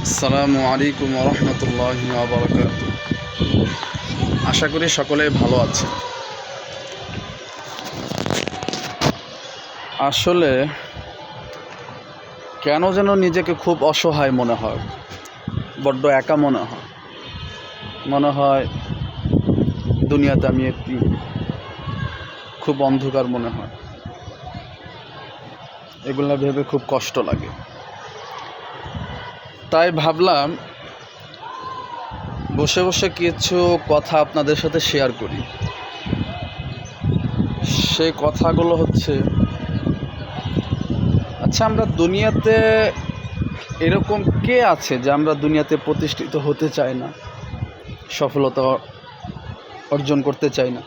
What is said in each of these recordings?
আসসালামু আলাইকুম রহমতুল্লাহি ওয়া বারাকাতুহু। আশা করি সকলেই ভালো আছেন। আসলে কেন যেন নিজেকে খুব অসহায় মনে হয়, বড্ড একা মনে হয় দুনিয়াতে আমি একটি খুব অন্ধকার মনে হয়। এগুলো ভেবে খুব কষ্ট লাগে। তাই ভাবলাম বসে বসে কিছু কথা আপনাদের সাথে শেয়ার করি। সেই কথাগুলো হচ্ছে, আচ্ছা, আমরা দুনিয়াতে এরকম কে আছে যে আমরা দুনিয়াতে প্রতিষ্ঠিত হতে চাই না, সফলতা অর্জন করতে চাই না?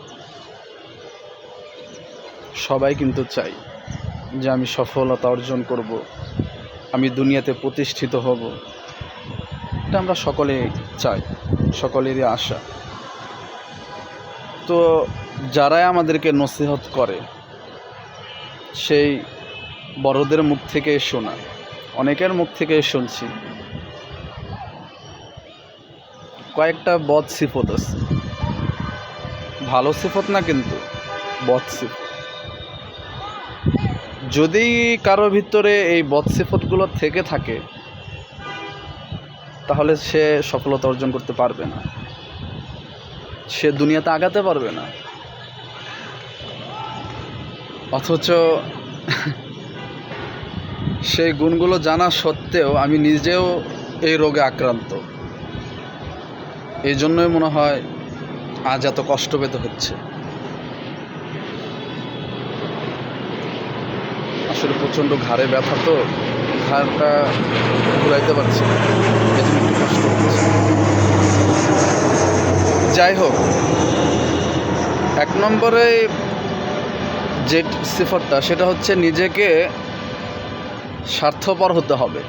সবাই কিন্তু চাই যে আমি সফলতা অর্জন করব, আমি দুনিয়াতে প্রতিষ্ঠিত হব। এটা আমরা সকলে চাই, সকলেরই আশা। তো যারাই আমাদেরকে নসিহত করে, সেই বড়দের মুখ থেকে শোনা, অনেকের মুখ থেকে শুনছি কয়েকটা বদ সিফত আছে। ভালো সিফত না, কিন্তু বদ সিফত। যদি কারো ভিতরে এই বদ সিফতগুলো থেকে থাকে, তাহলে সে সফলতা অর্জন করতে পারবে না, সে দুনিয়াতে আগাতে পারবে না। অথচ সেই গুণগুলো জানা সত্ত্বেও আমি নিজেও এই রোগে আক্রান্ত। এই জন্যই মনে হয় আজ এত কষ্ট পেতে হচ্ছে। আসলে প্রচণ্ড ঘাড়ে ব্যথা, তো ঘাড়টা ঘুরাইতে পারছি না, এই জন্য একটু কষ্ট হচ্ছে। যাই হোক, 1 নম্বরে যে সিফতটা, সেটা হচ্ছে নিজেকে স্বার্থপর হতে হবে।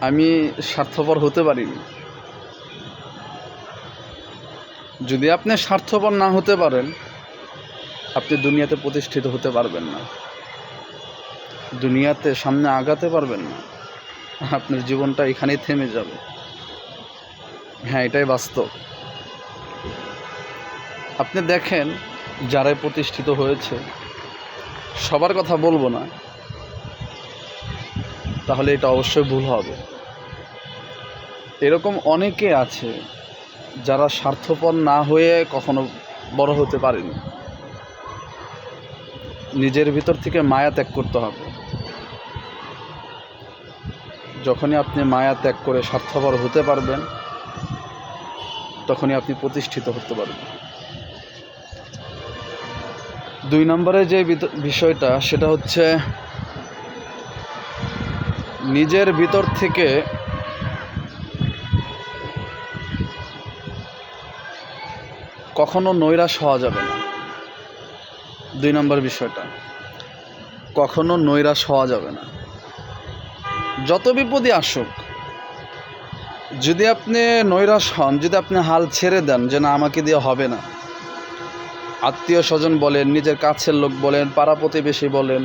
আমি স্বার্থপর হতে পারিনি। যদি আপনি স্বার্থপর না হতে পারেন, আপনি দুনিয়াতে প্রতিষ্ঠিত হতে পারবেন না, দুনিয়াতে সামনে আগাতে পারবেন না। আপনার জীবনটা এখানেই থেমে যাবে। হ্যাঁ, এটাই বাস্তব। আপনি দেখেন, যারাই প্রতিষ্ঠিত হয়েছে, সবার কথা বলবো না, তাহলে এটা অবশ্যই ভুল হবে। এরকম অনেকে আছে যারা স্বার্থপর না হয়ে কখনো বড় হতে পারেনি। নিজের ভিতর থেকে মায়া ত্যাগ করতে হবে। যখনই আপনি মায়া ত্যাগ করে স্বার্থপর হতে পারবেন, তখনই আপনি প্রতিষ্ঠিত হতে পারবেন। 2 নম্বরে যে বিষয়টা, সেটা হচ্ছে নিজের ভিতর থেকে কখনো নৈরাশ হওয়া যাবে না। 2 নম্বর বিষয়টা, কখনো নৈরাশ হওয়া যাবে না। যত বিপদই আসুক, যদি আপনি নৈরাশ হন, যদি আপনি হাল ছেড়ে দেন যে না, আমাকে দিয়ে হবে না, আত্মীয় স্বজন বলেন, নিজের কাছের লোক বলেন, পাড়া প্রতিবেশী বলেন,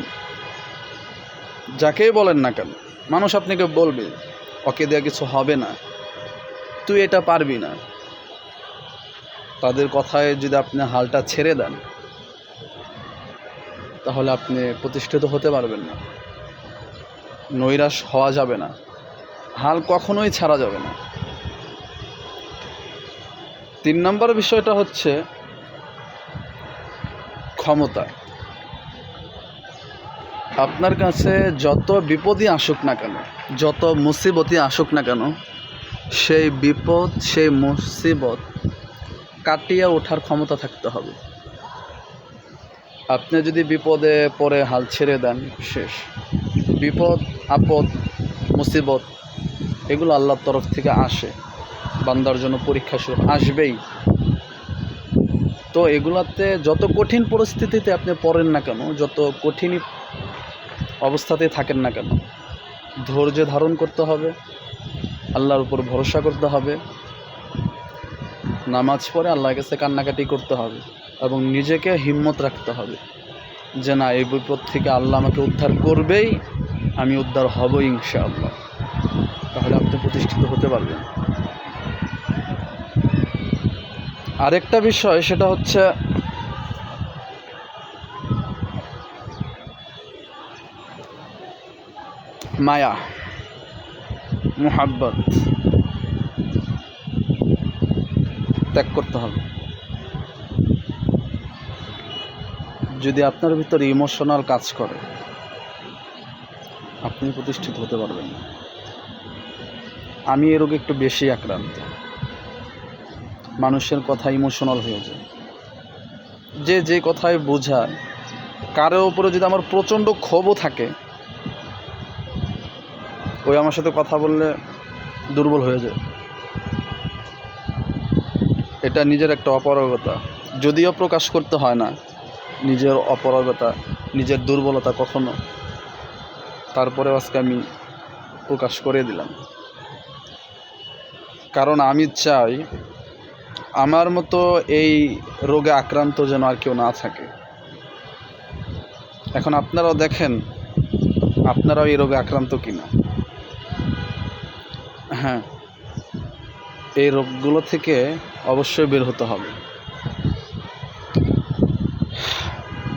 যাকেই বলেন না কেন, মানুষ আপনাকে বলবে ওকে দিয়ে কিছু হবে না, তুই এটা পারবি না। তাদের কথায় যদি আপনি হালটা ছেড়ে দেন, তাহলে আপনি প্রতিষ্ঠিত হতে পারবেন না। নৈরাশ হওয়া যাবে না, হাল কখনোই ছাড়া যাবে না। 3 নম্বর বিষয়টা হচ্ছে ক্ষমতা। আপনার কাছে যত বিপদই আসুক না কেন, যত মুসিবতই আসুক না কেন, সেই বিপদ, সেই মুসিবত কাটিয়ে ওঠার ক্ষমতা থাকতে হবে। আপনি যদি বিপদে পড়ে হাল ছেড়ে দেন, শেষ। বিপদ, আপদ, মুসিবত এগুলো আল্লাহর তরফ থেকে আসে, বান্দার জন্য পরীক্ষা স্বরূপ আসবেই। তো এগুলাতে যত কঠিন পরিস্থিতিতে আপনি পড়েন না কেন, যত কঠিন অবস্থাতেই থাকেন না কেন, ধৈর্য ধারণ করতে হবে, আল্লাহর উপর ভরসা করতে হবে, নামাজ পড়ে আল্লাহর কাছে কান্নাকাটি করতে হবে, এবং নিজেকে হিম্মত রাখতে হবে যে না, এই বিপদ থেকে আল্লাহ আমাকে উদ্ধার করবেই, আমি উদ্ধার হব ইনশাআল্লাহ। তাহলে আপনি প্রতিষ্ঠিত হতে পারবেন। আরেকটা বিষয়, সেটা হচ্ছে মায়া, মুহাব্বত ত্যাগ করতে হবে। যদি আপনার ভিতরে ইমোশনাল কাজ করে, আপনি প্রতিষ্ঠিত হতে পারবেন না। আমি এ রোগে একটু বেশি আক্রান্ত। মানুষের কথা ইমোশনাল হয়ে যায়, যে কথায় বোঝায়, কারো উপরে যদি আমার প্রচণ্ড ক্ষোভও থাকে, ওই আমার সাথে কথা বললে দুর্বল হয়ে যায়। এটা নিজের একটা অপারগতা, যদিও প্রকাশ করতে হয় না নিজের অপারগতা, নিজের দুর্বলতা কখনো, তারপরে আজকে আমি প্রকাশ করে দিলাম। কারণ আমি চাই আমার মতো এই রোগে আক্রান্ত যেন আর কেউ না থাকে। এখন আপনারাও দেখেন, আপনারাও এই রোগে আক্রান্ত কিনা। হ্যাঁ, এই রোগগুলো থেকে অবশ্যই বের হতে হবে।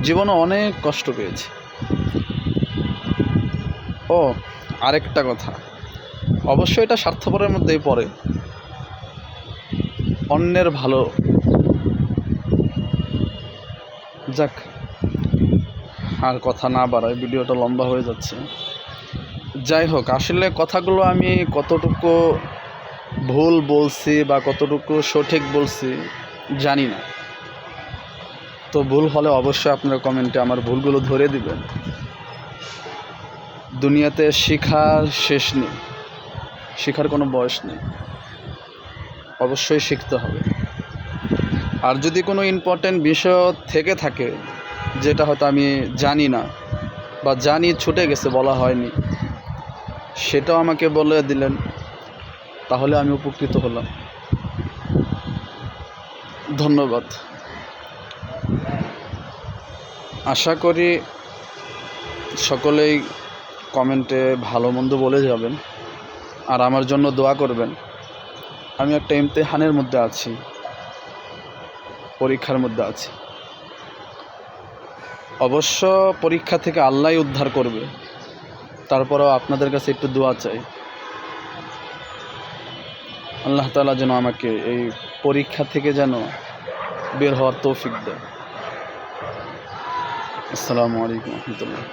জীবনে অনেক কষ্ট পেয়েছি। ও আরেকটা কথা, অবশ্যই এটা স্বার্থপরের মধ্যেই পড়ে। অন্যের ভালো, যাক আর কথা না বাড়ায়, ভিডিওটা লম্বা হয়ে যাচ্ছে। যাই হোক, আসলে কথাগুলো আমি কতটুকু ভুল বলছি বা কতটুকু সঠিক বলছি জানি না। তো ভুল হলে অবশ্যই আপনারা কমেন্টে আমার ভুলগুলো ধরে দিবেন। দুনিয়াতে শেখার শেষ নেই, শেখার কোনো বয়স নেই, অবশ্যই শিখতে হবে। আর যদি কোনো ইম্পর্টেন্ট বিষয় থেকে থাকে যেটা হয়তো আমি জানি না বা জানি ছুটে গেছে, বলা হয়নি, সেটাও আমাকে বলে দিলেন, তাহলে আমি উপকৃত হলাম। ধন্যবাদ। আশা করি সকলেই কমেন্টে ভালো মন্দ বলে যাবেন আর আমার জন্য দোয়া করবেন। আমি একটা ইমতিহানের মধ্যে আছি, পরীক্ষার মধ্যে আছি। অবশ্য পরীক্ষা থেকে আল্লাহই উদ্ধার করবে, তারপরেও আপনাদের কাছে একটু দোয়া চাই। আল্লাহ তাআলা যেন আমাকে এই পরীক্ষা থেকে যেন বের হওয়ার তৌফিক দেয়। আসসালামু আলাইকুম ওয়া রাহমাতুল্লাহ।